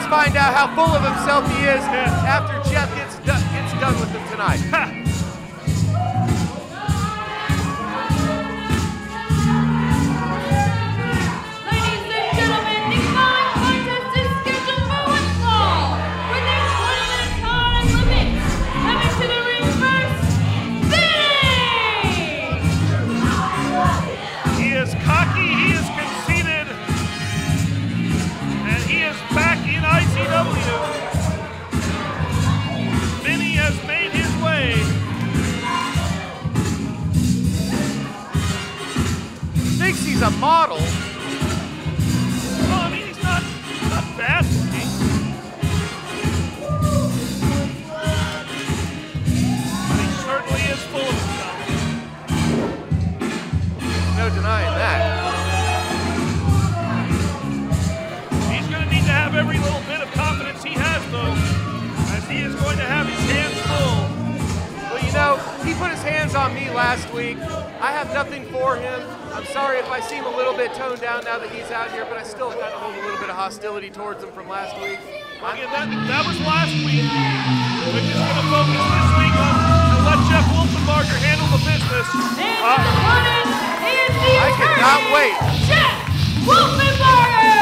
find out how full of himself he is after Jeff gets done with him tonight. IZW. Vinnie has made his way. Thinks he's a model. Well, I mean, he's not bad looking. But he certainly is full of himself. No denying that. Have every little bit of confidence he has, though, as he is going to have his hands full. Well, you know, he put his hands on me last week. I have nothing for him. I'm sorry if I seem a little bit toned down now that he's out here, but I still got to hold a little bit of hostility towards him from last week. Again, that was last week. We're just going to focus this week on and let Jeff Wolfenbarger handle the business. I cannot wait. Jeff Wolfenbarger!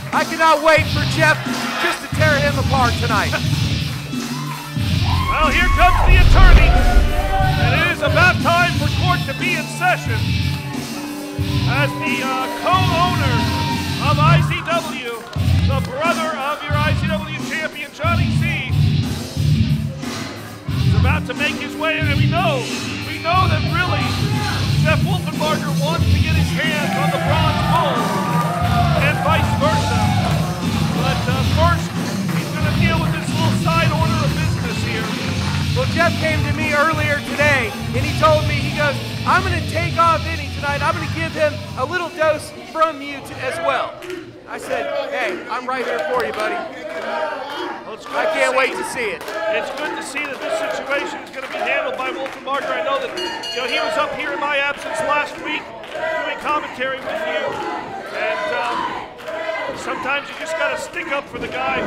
I cannot wait for Jeff just to tear him apart tonight. Well, here comes the attorney, and it is about time for court to be in session as the co-owner of IZW, the brother of your IZW champion, Johnny C, is about to make his way in, and we know that really Jeff Wolfenbarger wants to get his hands on the bronze bull, and vice versa. But first, he's going to deal with this little side order of business here. Well, Jeff came to me earlier today, and he told me, he goes, I'm going to take on Vinnie tonight. I'm going to give him a little dose from you as well. I said, hey, I'm right here for you, buddy. Well, I can't wait to see it. It's good to see that this situation is going to be handled by Wolfenbarger. I know that he was up here in my absence last week doing commentary with you. And sometimes you just got to stick up for the guy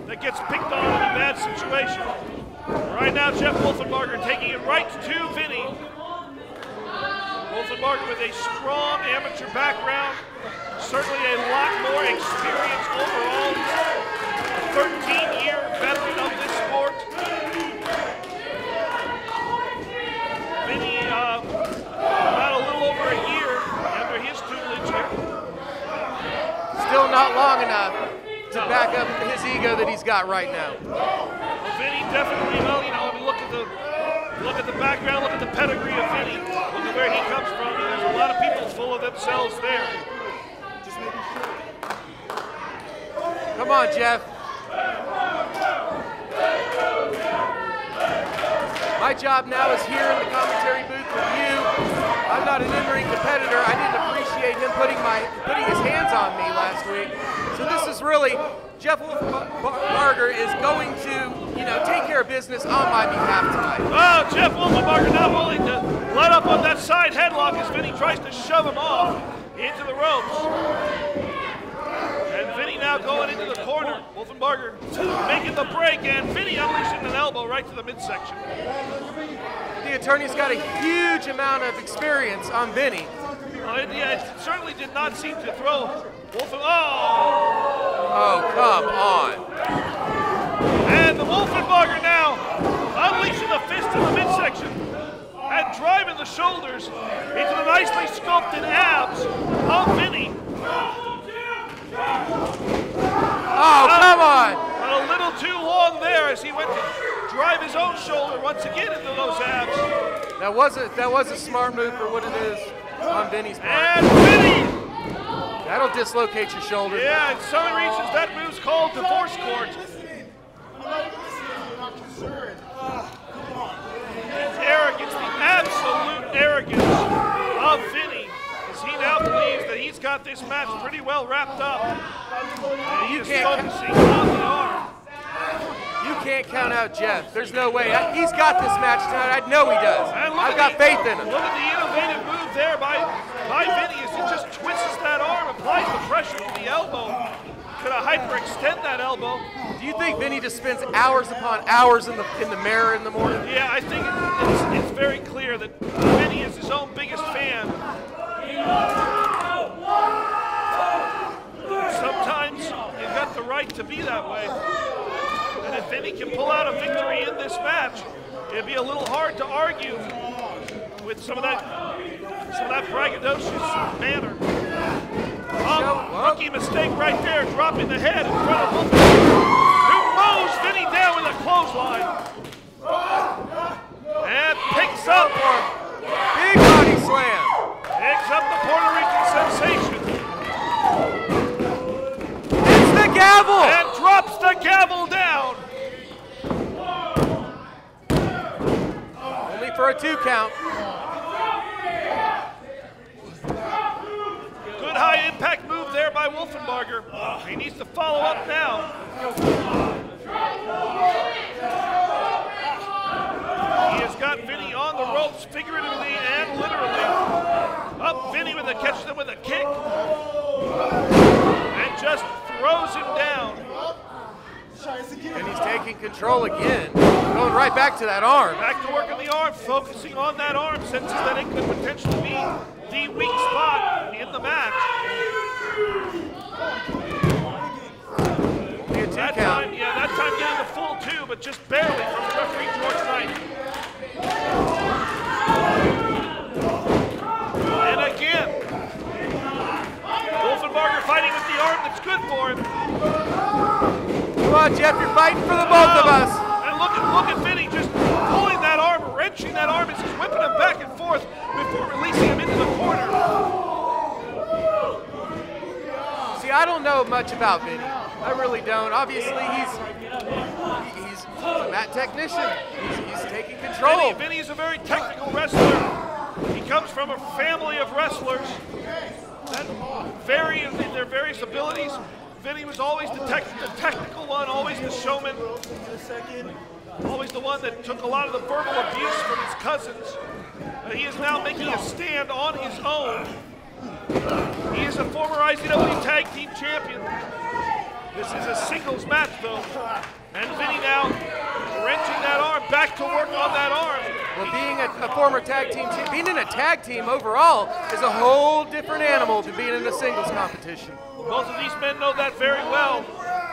that gets picked on in a bad situation. Right now, Jeff Wolfenbarger taking it right to Vinnie. Wolfenbarger with a strong amateur background, certainly a lot more experience overall. A 13-year veteran of this sport. Vinnie, about a little over a year under his tutelage here. Still not long enough to back up his ego that he's got right now. Well, Vinnie definitely, I mean, look at the background, look at the pedigree of Vinnie. Look at where he comes from. There's a lot of people full of themselves there. Come on, Jeff. My job now is here in the commentary booth with you. I'm not an in-ring competitor. I didn't appreciate him putting his hands on me last week. So this is really, Jeff Wolfenbarger is going to, take care of business on my behalf tonight. Oh, Jeff Wolfenbarger not willing to let up on that side headlock as Vinnie tries to shove him off into the ropes. And Vinnie now going into the corner. Wolfenbarger making the break, and Vinnie unleashing an elbow right to the midsection. The attorney's got a huge amount of experience on Vinnie. It certainly did not seem to throw Wolfenbarger. Oh, come on. And the Wolfenbarger now unleashing the fist in the midsection and driving the shoulders into the nicely sculpted abs of Vinnie. Oh, come on. But a little too long there as he went to drive his own shoulder once again into those abs. That was a smart move for what it is on Vinnie's part. And Vinnie! That'll dislocate your shoulder. Yeah, in some regions that move's called divorce court. It's arrogance, the absolute arrogance of Vinnie, as he now believes that he's got this match pretty well wrapped up. And he is focusing on the arm. You can't count out Jeff. There's no way. He's got this match tonight. I know he does. I've got faith in him. Look at the innovative move there by Vinnie as he just twists that arm, applies the pressure to the elbow. Could have hyperextend that elbow. Do you think Vinnie just spends hours upon hours in the mirror in the morning? Yeah, I think it's very clear that Vinnie is his own biggest fan. Sometimes you've got the right to be that way. And if Vinnie can pull out a victory in this match, it'd be a little hard to argue with some of that braggadocious manner. Rookie mistake right there, dropping the head in front of Wolfenbarger, who mows Vinnie down with a clothesline. And picks up big body slam. Picks up the Puerto Rican sensation. It's the gavel. And drops the gavel down. Only for a 2 count. Good high impact move there by Wolfenbarger. He needs to follow up now. He has got Vinnie on the ropes, figuratively and literally. Up Vinnie with catches him with a kick. And just throws him down. And he's taking control again. Going right back to that arm. Back to work on the arm, focusing on that arm, senses that it could potentially be the weak spot in the match. Only a 2 count. That time getting the full 2, but just barely from referee George Knight. And again, Wolfenbarger fighting with the arm that's good for him. Come on, Jeff, you're fighting for the both of us. And look at Vinnie just pulling that arm, wrenching that arm as he's whipping him back and forth before releasing him into the corner. See, I don't know much about Vinnie. I really don't. Obviously, he's a mat technician. He's taking control. Vinnie is a very technical wrestler. He comes from a family of wrestlers that vary in their various abilities. Vinnie was always the technical one, always the showman, always the one that took a lot of the verbal abuse from his cousins. He is now making a stand on his own. He is a former IZW Tag Team Champion. This is a singles match, though. And Vinnie now wrenching that arm, back to work on that arm. Well, being a former tag team, being in a tag team overall is a whole different animal than being in a singles competition. Both of these men know that very well.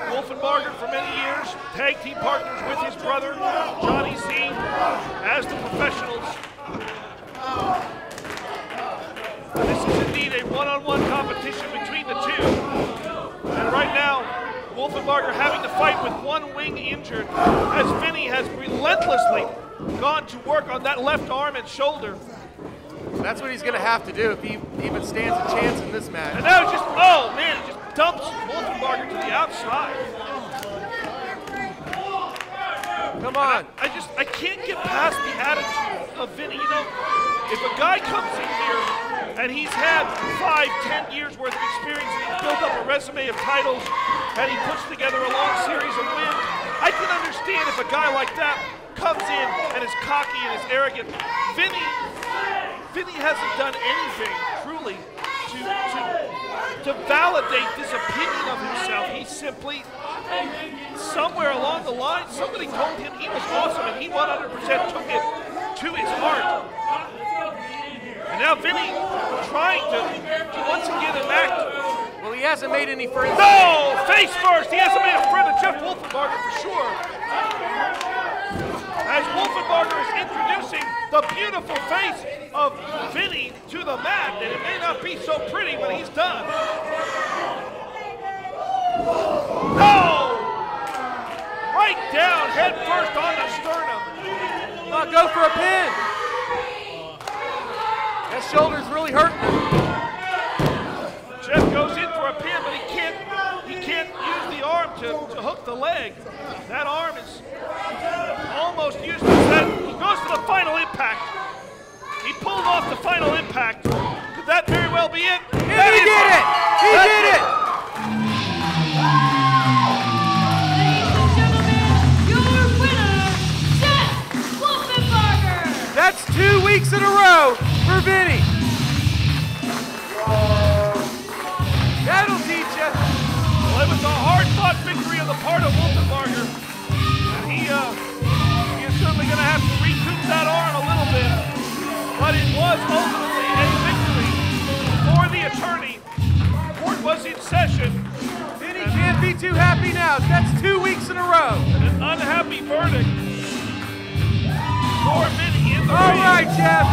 Wolfenbarger for many years, tag team partners with his brother, Johnny Z, as the professionals. This is indeed a one-on-one competition between the two. And right now, Wolfenbarger having to fight with one wing injured, as Vinnie has relentlessly gone to work on that left arm and shoulder. That's what he's going to have to do if he even stands a chance in this match. And now he just, oh man, he just dumps Wolfenbarger to the outside. Come on. I can't get past the attitude of Vinnie. You know, if a guy comes in here and he's had 5, 10 years worth of experience and he's built up a resume of titles and he puts together a long series of wins, I can understand if a guy like that comes in and is cocky and is arrogant. Vinnie hasn't done anything truly to validate this opinion of himself. He simply, somewhere along the line, somebody told him he was awesome and he 100% took it to his heart. And now Vinnie trying to once again enact. Well, he hasn't made any friends. No! Face first! He hasn't made a friend of Jeff Wolfenbarger for sure. As Wolfenbarger is introducing the beautiful face of Vinnie to the mat, and it may not be so pretty when he's done. No! Right down, head first on the sternum. Not go for a pin. That shoulder's really hurting him. Jeff goes in for a pin, but he can't use the arm to hook the leg. That arm is almost useless. He goes to the final impact. He pulled off the final impact. Could that very well be it? And he did it! He did it! Ladies and gentlemen, your winner, Jeff Wolfenbarger! That's 2 weeks in a row for Vinnie. That'll teach you. Well, it was a hard was ultimately a victory for the attorney. Court was in session. Vinnie can't be too happy now. That's 2 weeks in a row. An unhappy verdict for Vinnie in the All ring. right, Jeff.